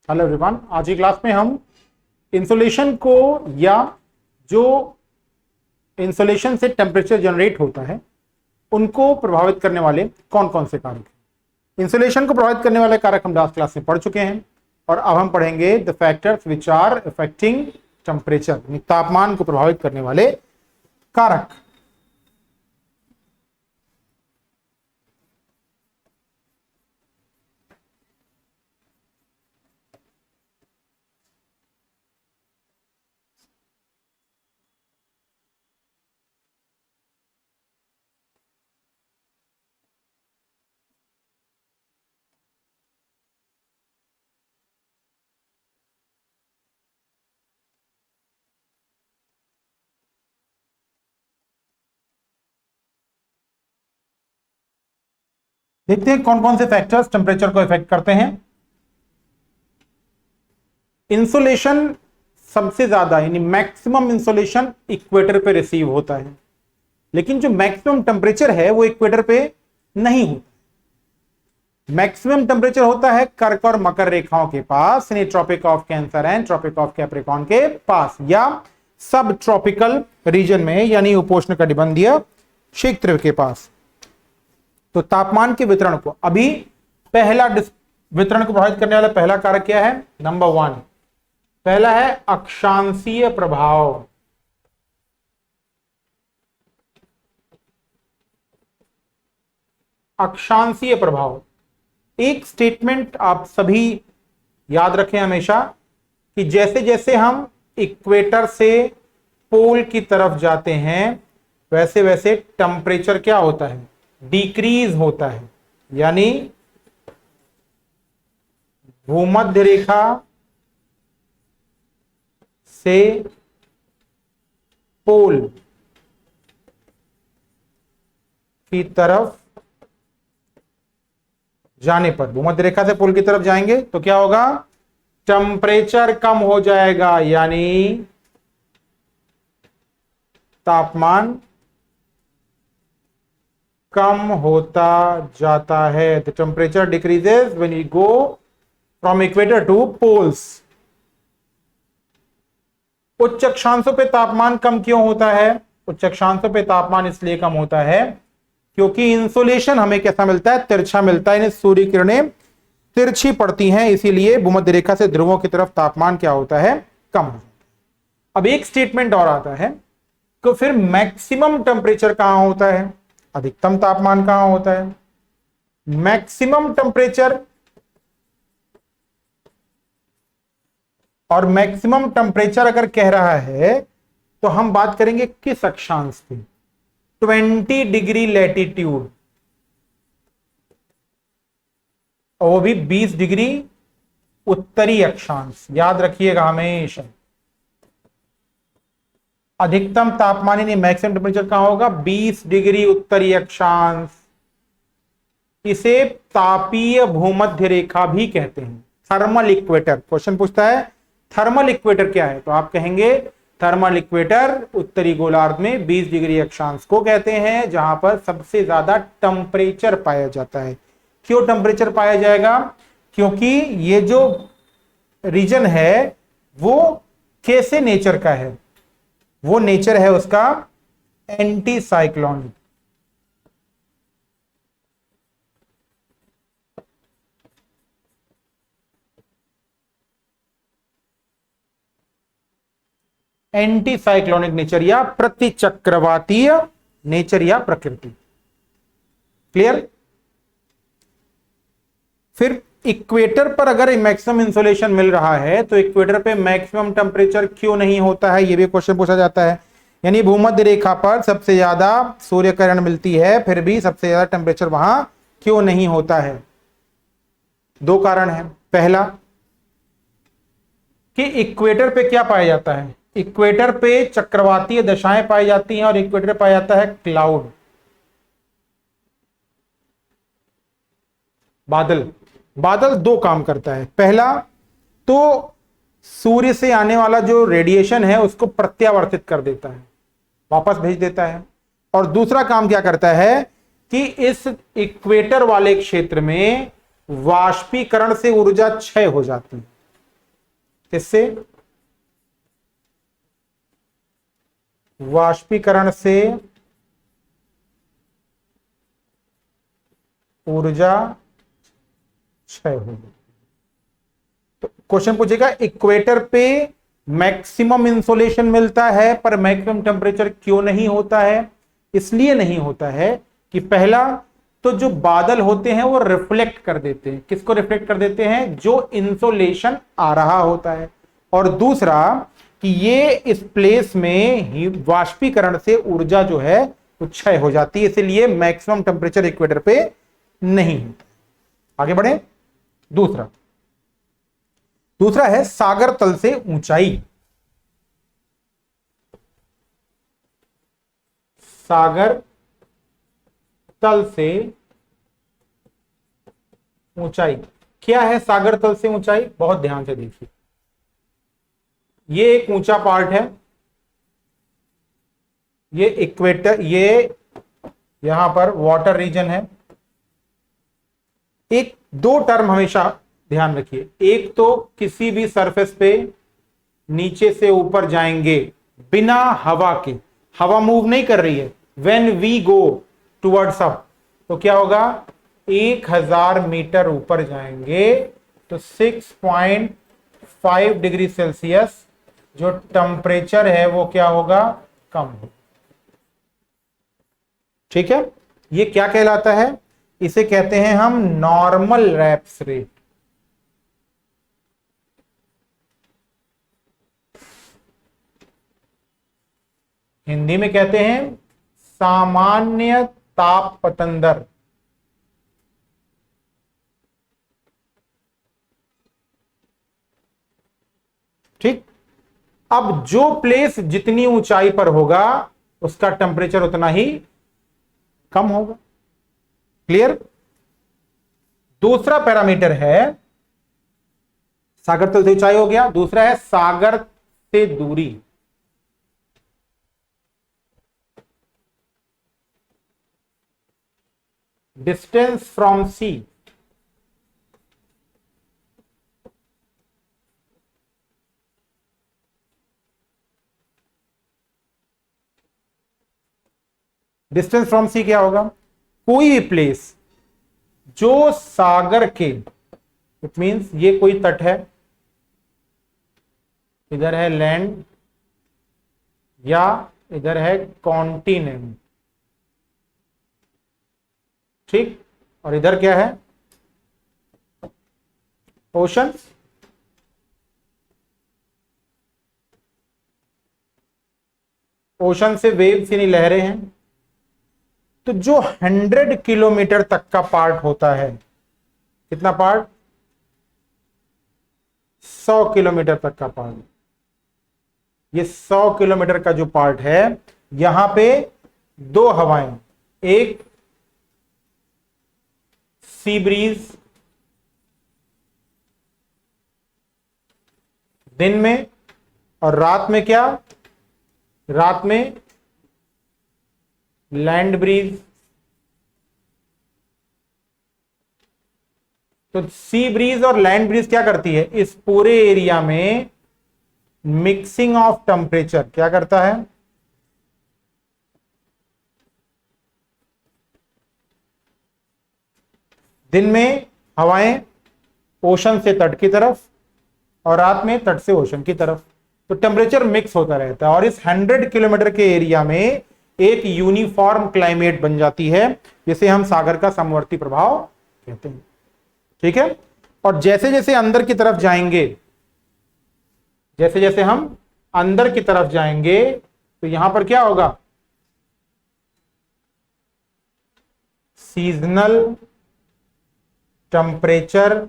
Hello everyone, आज की class में हम इंसुलेशन को या जो इंसुलेशन से टेम्परेचर जनरेट होता है उनको प्रभावित करने वाले कौन कौन से कारक हैं। इंसुलेशन को प्रभावित करने वाले कारक हम लास्ट क्लास में पढ़ चुके हैं और अब हम पढ़ेंगे the factors which are affecting temperature, तापमान को प्रभावित करने वाले कारक। देखते हैं कौन कौन से फैक्टर्स टेम्परेचर को इफेक्ट करते हैं। इंसुलेशन सबसे ज्यादा यानी मैक्सिमम इंसुलेशन इक्वेटर पे रिसीव होता है, लेकिन जो मैक्सिमम टेम्परेचर है वो इक्वेटर पे नहीं होता। मैक्सिमम टेम्परेचर होता है कर्क और मकर रेखाओं के पास, यानी Tropic of Cancer and Tropic of Capricorn के पास, या सब ट्रॉपिकल रीजन में यानी उपोष्णकटिबंधीय क्षेत्र के पास। तो तापमान के वितरण को अभी पहला वितरण को प्रभावित करने वाला पहला कारक क्या है? नंबर 1 पहला है अक्षांशीय प्रभाव। अक्षांशीय प्रभाव एक स्टेटमेंट आप सभी याद रखें हमेशा कि जैसे जैसे हम इक्वेटर से पोल की तरफ जाते हैं वैसे वैसे टेम्परेचर क्या होता है? डिक्रीज होता है, यानी भूमध्य रेखा से पोल की तरफ जाने पर, भूमध्य रेखा से पोल की तरफ जाएंगे तो क्या होगा? टेम्परेचर कम हो जाएगा, यानी तापमान कम होता जाता है। The temperature decreases when you go from equator to poles. उच्च अक्षांशों पे तापमान कम क्यों होता है? उच्च अक्षांशों पे तापमान इसलिए कम होता है क्योंकि इंसुलेशन हमें कैसा मिलता है? तिरछा मिलता है, यानी सूर्य किरणें तिरछी पड़ती हैं, इसीलिए भूमध्य रेखा से ध्रुवों की तरफ तापमान क्या होता है? कम हो जाता है। अब एक स्टेटमेंट और आता है तो फिर मैक्सिमम टेम्परेचर कहां होता है? अधिकतम तापमान कहां होता है? मैक्सिमम टेम्परेचर और मैक्सिमम टेम्परेचर अगर कह रहा है तो हम बात करेंगे किस अक्षांश की? 20 डिग्री लैटिट्यूड, और वो भी 20 डिग्री उत्तरी अक्षांश। याद रखिएगा हमेशा अधिकतम तापमान यानी मैक्सिमम टेम्परेचर कहां होगा? 20 डिग्री उत्तरी अक्षांश। इसे तापीय भूमध्य रेखा भी कहते हैं, थर्मल इक्वेटर। क्वेश्चन पूछता है थर्मल इक्वेटर क्या है, तो आप कहेंगे थर्मल इक्वेटर उत्तरी गोलार्ध में 20 डिग्री अक्षांश को कहते हैं, जहां पर सबसे ज्यादा टेम्परेचर पाया जाता है। क्यों टेम्परेचर पाया जाएगा? क्योंकि ये जो रीजन है वो कैसे नेचर का है? वो नेचर है उसका anti cyclonic. Anti cyclonic nature या प्रतिचक्रवातीय नेचर या प्रकृति। क्लियर? फिर इक्वेटर पर अगर मैक्सिमम इंसुलेशन मिल रहा है तो इक्वेटर पे मैक्सिमम टेम्परेचर क्यों नहीं होता है? यह भी क्वेश्चन पूछा जाता है। यानी भूमध्य रेखा पर सबसे ज्यादा सूर्य किरण मिलती है, फिर भी सबसे ज्यादा टेम्परेचर वहां क्यों नहीं होता है? दो कारण है। पहला कि इक्वेटर पे क्या पाया जाता है? इक्वेटर पे चक्रवातीय दशाएं पाई जाती हैं और इक्वेटर पाया जाता है क्लाउड, बादल। बादल दो काम करता है। पहला तो सूर्य से आने वाला जो रेडिएशन है उसको प्रत्यावर्तित कर देता है, वापस भेज देता है। और दूसरा काम क्या करता है कि इस इक्वेटर वाले क्षेत्र में वाष्पीकरण से ऊर्जा क्षय हो जाती है। इससे वाष्पीकरण से ऊर्जा क्षय होगी। तो क्वेश्चन पूछेगा इक्वेटर पे मैक्सिमम इंसोलेशन मिलता है पर मैक्सिमम टेम्परेचर क्यों नहीं होता है? इसलिए नहीं होता है कि पहला तो जो बादल होते हैं वो रिफ्लेक्ट कर देते हैं। किसको रिफ्लेक्ट कर देते हैं? जो इंसोलेशन आ रहा होता है। और दूसरा कि ये इस प्लेस में वाष्पीकरण से ऊर्जा जो है वो क्षय हो जाती है, इसलिए मैक्सिमम टेम्परेचर इक्वेटर पे नहीं होता। आगे बढ़े। दूसरा है सागर तल से ऊंचाई। सागर तल से ऊंचाई क्या है? सागर तल से ऊंचाई बहुत ध्यान से देखिए। ये एक ऊंचा पार्ट है, ये इक्वेटर, ये यहां पर वाटर रीजन है। एक दो टर्म हमेशा ध्यान रखिए। एक तो किसी भी सरफेस पे नीचे से ऊपर जाएंगे बिना हवा के, हवा मूव नहीं कर रही है। When we go towards up तो क्या होगा? 1000 मीटर ऊपर जाएंगे तो 6.5 डिग्री सेल्सियस जो टेम्परेचर है वो क्या होगा? कम होगा। ठीक है, ये क्या कहलाता है? इसे कहते हैं हम नॉर्मल रैप्स रेट। हिंदी में कहते हैं सामान्य तापपतन दर। ठीक, अब जो प्लेस जितनी ऊंचाई पर होगा उसका टेम्परेचर उतना ही कम होगा। क्लियर? दूसरा पैरामीटर है, सागर तल से ऊंचाई हो गया। दूसरा है सागर से दूरी। Distance from sea. Distance from sea क्या होगा? कोई भी प्लेस जो सागर के, इट मींस ये कोई तट है, इधर है लैंड या इधर है कॉन्टिनेंट। ठीक, और इधर क्या है? ओशन। ओशन से वेव्स यानी लहरें हैं। तो जो 100 किलोमीटर तक का पार्ट होता है, कितना पार्ट? 100 किलोमीटर तक का पार्ट। ये 100 किलोमीटर का जो पार्ट है, यहां पे दो हवाएं, एक सी ब्रीज दिन में और रात में क्या? रात में लैंड ब्रीज। तो सी ब्रीज और लैंड ब्रीज क्या करती है? इस पूरे एरिया में मिक्सिंग ऑफ टेम्परेचर क्या करता है? दिन में हवाएं ओशन से तट की तरफ और रात में तट से ओशन की तरफ, तो टेम्परेचर मिक्स होता रहता है और इस 100 किलोमीटर के एरिया में एक यूनिफॉर्म क्लाइमेट बन जाती है, जिसे हम सागर का समवर्ती प्रभाव कहते हैं। ठीक है, और जैसे जैसे अंदर की तरफ जाएंगे, जैसे जैसे हम अंदर की तरफ जाएंगे तो यहां पर क्या होगा? सीजनल टेम्परेचर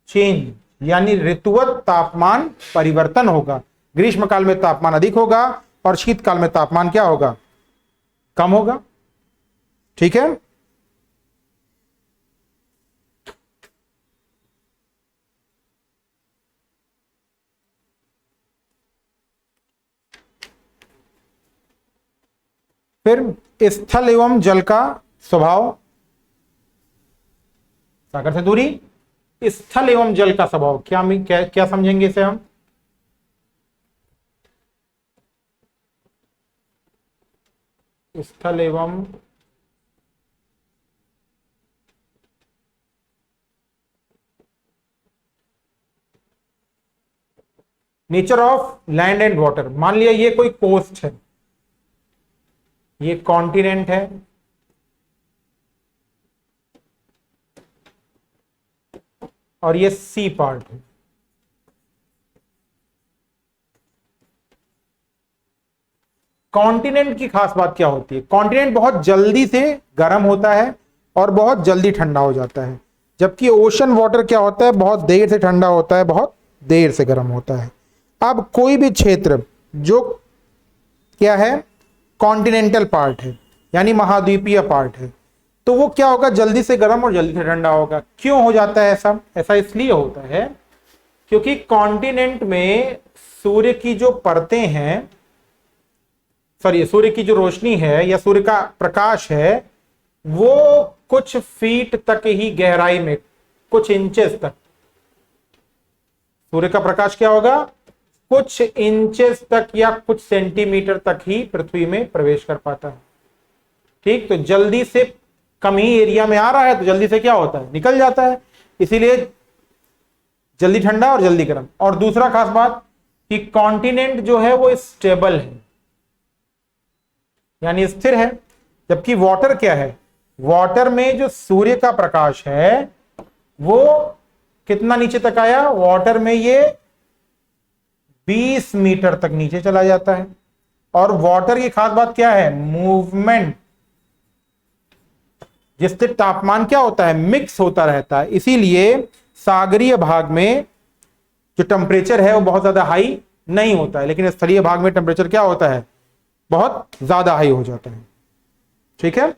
चेंज, यानी ऋतुवत तापमान परिवर्तन होगा। ग्रीष्मकाल में तापमान अधिक होगा और शीतकाल में तापमान क्या होगा? कम होगा। ठीक है, फिर स्थल एवं जल का स्वभाव, सागर से दूरी, स्थल एवं जल का स्वभाव, क्या समझेंगे इसे हम? स्थल एवं nature of land and water. मान लिया ये कोई कोस्ट है, ये कॉन्टिनेंट है, और ये सी पार्ट है। कॉन्टिनेंट की खास बात क्या होती है? कॉन्टिनेंट बहुत जल्दी से गर्म होता है और बहुत जल्दी ठंडा हो जाता है, जबकि ओशन वाटर क्या होता है? बहुत देर से ठंडा होता है, बहुत देर से गर्म होता है। अब कोई भी क्षेत्र जो क्या है, कॉन्टिनेंटल पार्ट है, यानी महाद्वीपीय पार्ट है, तो वो क्या होगा? जल्दी से गर्म और जल्दी से ठंडा होगा। क्यों हो जाता है ऐसा? ऐसा इसलिए होता है क्योंकि कॉन्टिनेंट में सूर्य की जो परतें हैं, सूर्य की जो रोशनी है या सूर्य का प्रकाश है, वो कुछ फीट तक ही गहराई में, कुछ इंचेस तक, सूर्य का प्रकाश क्या होगा? कुछ इंचेस तक या कुछ सेंटीमीटर तक ही पृथ्वी में प्रवेश कर पाता है। ठीक, तो जल्दी से कम ही एरिया में आ रहा है तो जल्दी से क्या होता है? निकल जाता है। इसीलिए जल्दी ठंडा और जल्दी गर्म। और दूसरा खास बात कि कॉन्टिनेंट जो है वो स्टेबल है, यानी स्थिर है, जबकि वाटर क्या है? वाटर में जो सूर्य का प्रकाश है वो कितना नीचे तक आया? वाटर में ये 20 मीटर तक नीचे चला जाता है। और वाटर की खास बात क्या है? मूवमेंट, जिससे तापमान क्या होता है? मिक्स होता रहता है। इसीलिए सागरीय भाग में जो टेम्परेचर है वो बहुत ज्यादा हाई नहीं होता है, लेकिन स्थलीय भाग में टेम्परेचर क्या होता है? बहुत ज्यादा हाई हो जाता है। ठीक है।